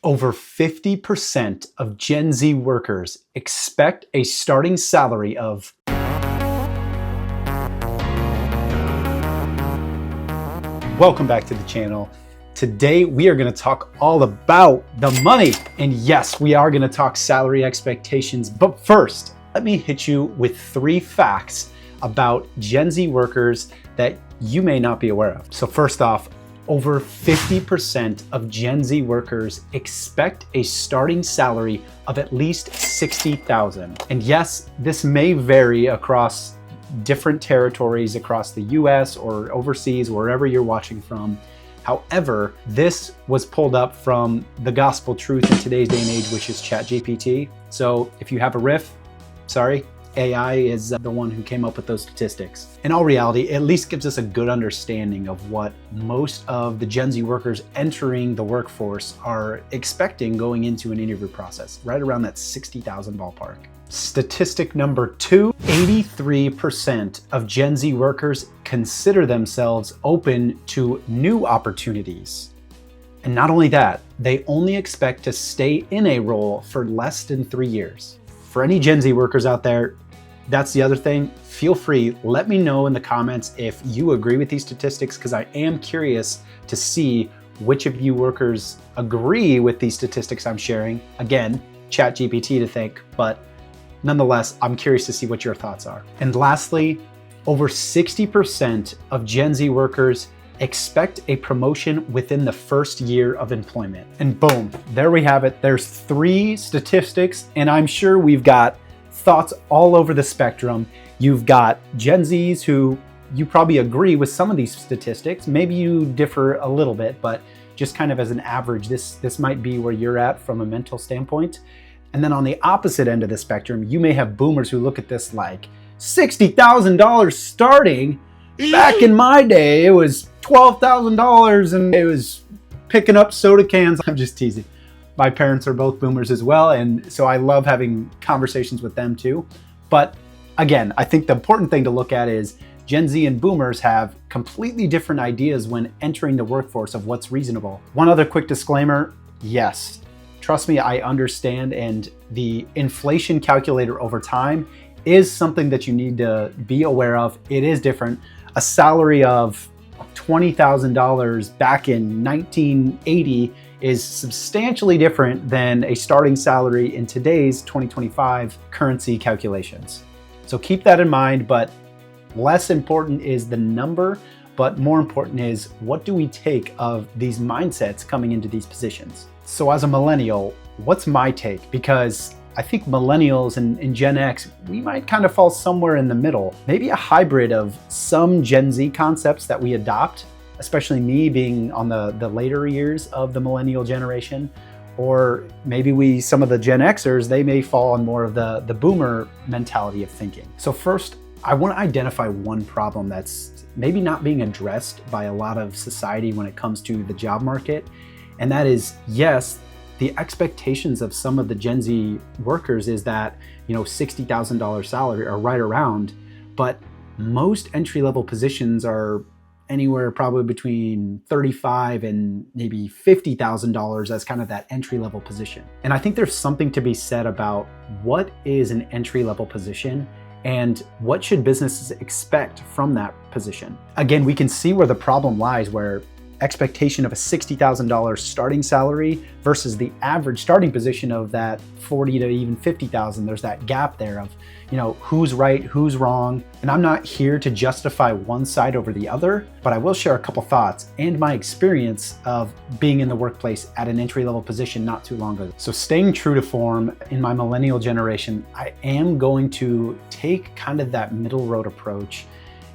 Over 50% of Gen Z workers expect a starting salary of Welcome back to the channel. Today we are going to talk all about the money. And yes, we are going to talk salary expectations. But first, let me hit you with 3 facts about Gen Z workers that you may not be aware of. So first off, over 50% of Gen Z workers expect a starting salary of at least $60,000. And yes, this may vary across different territories across the US or overseas, wherever you're watching from. However, this was pulled up from the gospel truth in today's day and age, which is ChatGPT. So if you have a riff, sorry, AI is the one who came up with those statistics. In all reality, it at least gives us a good understanding of what most of the Gen Z workers entering the workforce are expecting going into an interview process, right around that 60,000 ballpark. Statistic number 2, 83% of Gen Z workers consider themselves open to new opportunities. And not only that, they only expect to stay in a role for less than 3 years. For any Gen Z workers out there, that's the other thing. Feel free, let me know in the comments if you agree with these statistics, because I am curious to see which of you workers agree with these statistics I'm sharing. Again, ChatGPT to thank, but nonetheless, I'm curious to see what your thoughts are. And lastly, over 60% of Gen Z workers expect a promotion within the first year of employment. And boom, there we have it. There's 3 statistics, and I'm sure we've got thoughts all over the spectrum. You've got Gen Zs who you probably agree with some of these statistics. Maybe you differ a little bit, but just kind of as an average, this might be where you're at from a mental standpoint. And then on the opposite end of the spectrum, you may have boomers who look at this like $60,000 starting. Back in my day, it was $12,000 and it was picking up soda cans. I'm just teasing. My parents are both boomers as well, and so I love having conversations with them too. But again, I think the important thing to look at is Gen Z and boomers have completely different ideas when entering the workforce of what's reasonable. One other quick disclaimer, yes, trust me, I understand, and the inflation calculator over time is something that you need to be aware of. It is different. A salary of $20,000 back in 1980 is substantially different than a starting salary in today's 2025 currency calculations. So keep that in mind, but less important is the number, but more important is what do we take of these mindsets coming into these positions? So as a millennial, what's my take? Because I think millennials and Gen X, we might kind of fall somewhere in the middle. Maybe a hybrid of some Gen Z concepts that we adopt, especially me being on the later years of the millennial generation, or maybe some of the Gen Xers, they may fall on more of the boomer mentality of thinking. So first, I want to identify one problem that's maybe not being addressed by a lot of society when it comes to the job market. And that is, yes, the expectations of some of the Gen Z workers is that, $60,000 salary or right around, but most entry-level positions are anywhere probably between $35,000 and maybe $50,000 as kind of that entry-level position. And I think there's something to be said about what is an entry-level position and what should businesses expect from that position. Again, we can see where the problem lies, where expectation of a $60,000 starting salary versus the average starting position of that $40,000 to even $50,000. There's that gap there of, who's right, who's wrong. And I'm not here to justify one side over the other, but I will share a couple thoughts and my experience of being in the workplace at an entry-level position not too long ago. So staying true to form in my millennial generation, I am going to take kind of that middle road approach.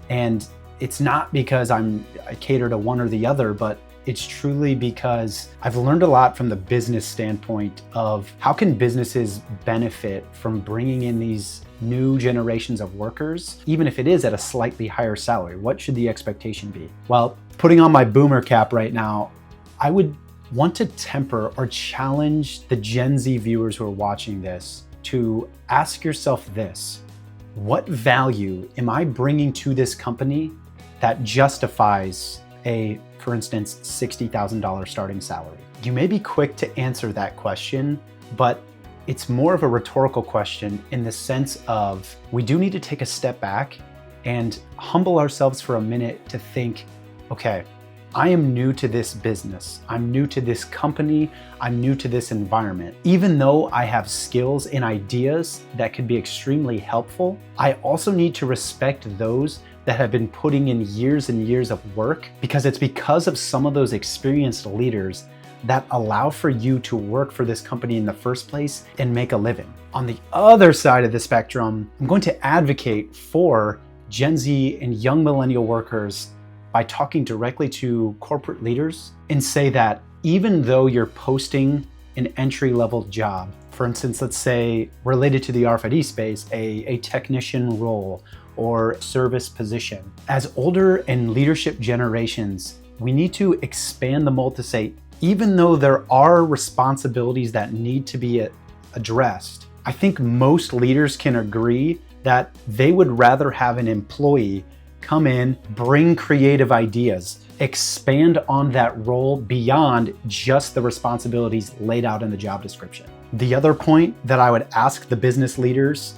And it's not because I cater to one or the other, but it's truly because I've learned a lot from the business standpoint of how can businesses benefit from bringing in these new generations of workers, even if it is at a slightly higher salary. What should the expectation be? Well, putting on my boomer cap right now, I would want to temper or challenge the Gen Z viewers who are watching this to ask yourself this: what value am I bringing to this company that justifies a, for instance, $60,000 starting salary? You may be quick to answer that question, but it's more of a rhetorical question in the sense of we do need to take a step back and humble ourselves for a minute to think, okay, I am new to this business. I'm new to this company. I'm new to this environment. Even though I have skills and ideas that could be extremely helpful, I also need to respect those that have been putting in years and years of work, because it's because of some of those experienced leaders that allow for you to work for this company in the first place and make a living. On the other side of the spectrum, I'm going to advocate for Gen Z and young millennial workers by talking directly to corporate leaders and say that even though you're posting an entry-level job, for instance, let's say related to the RFID space, a technician role or service position, as older and leadership generations, we need to expand the mold to say, even though there are responsibilities that need to be addressed, I think most leaders can agree that they would rather have an employee come in, bring creative ideas, expand on that role beyond just the responsibilities laid out in the job description. The other point that I would ask the business leaders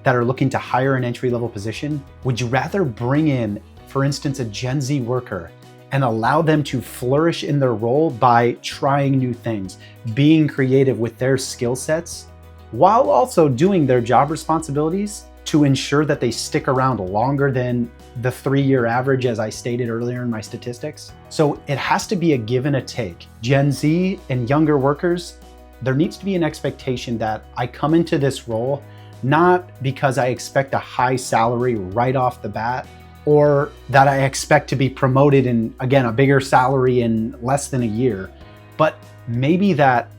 that are looking to hire an entry-level position, would you rather bring in, for instance, a Gen Z worker and allow them to flourish in their role by trying new things, being creative with their skill sets, while also doing their job responsibilities to ensure that they stick around longer than the 3-year average, as I stated earlier in my statistics? So it has to be a give and a take. Gen Z and younger workers, there needs to be an expectation that I come into this role not because I expect a high salary right off the bat, or that I expect to be promoted in, again, a bigger salary in less than a year, but maybe that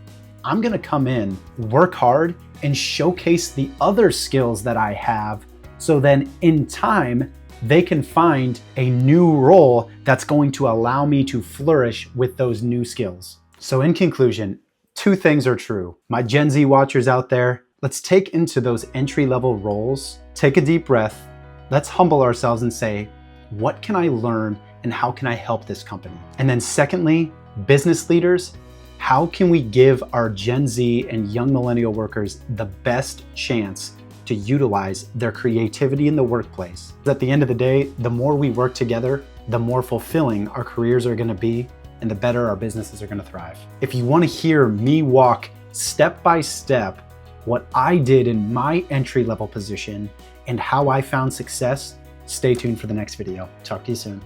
I'm gonna come in, work hard, and showcase the other skills that I have, so then in time, they can find a new role that's going to allow me to flourish with those new skills. So in conclusion, 2 things are true. My Gen Z watchers out there, let's take into those entry-level roles, take a deep breath, let's humble ourselves and say, what can I learn and how can I help this company? And then secondly, business leaders, how can we give our Gen Z and young millennial workers the best chance to utilize their creativity in the workplace? At the end of the day, the more we work together, the more fulfilling our careers are gonna be and the better our businesses are gonna thrive. If you wanna hear me walk step by step what I did in my entry-level position and how I found success, stay tuned for the next video. Talk to you soon.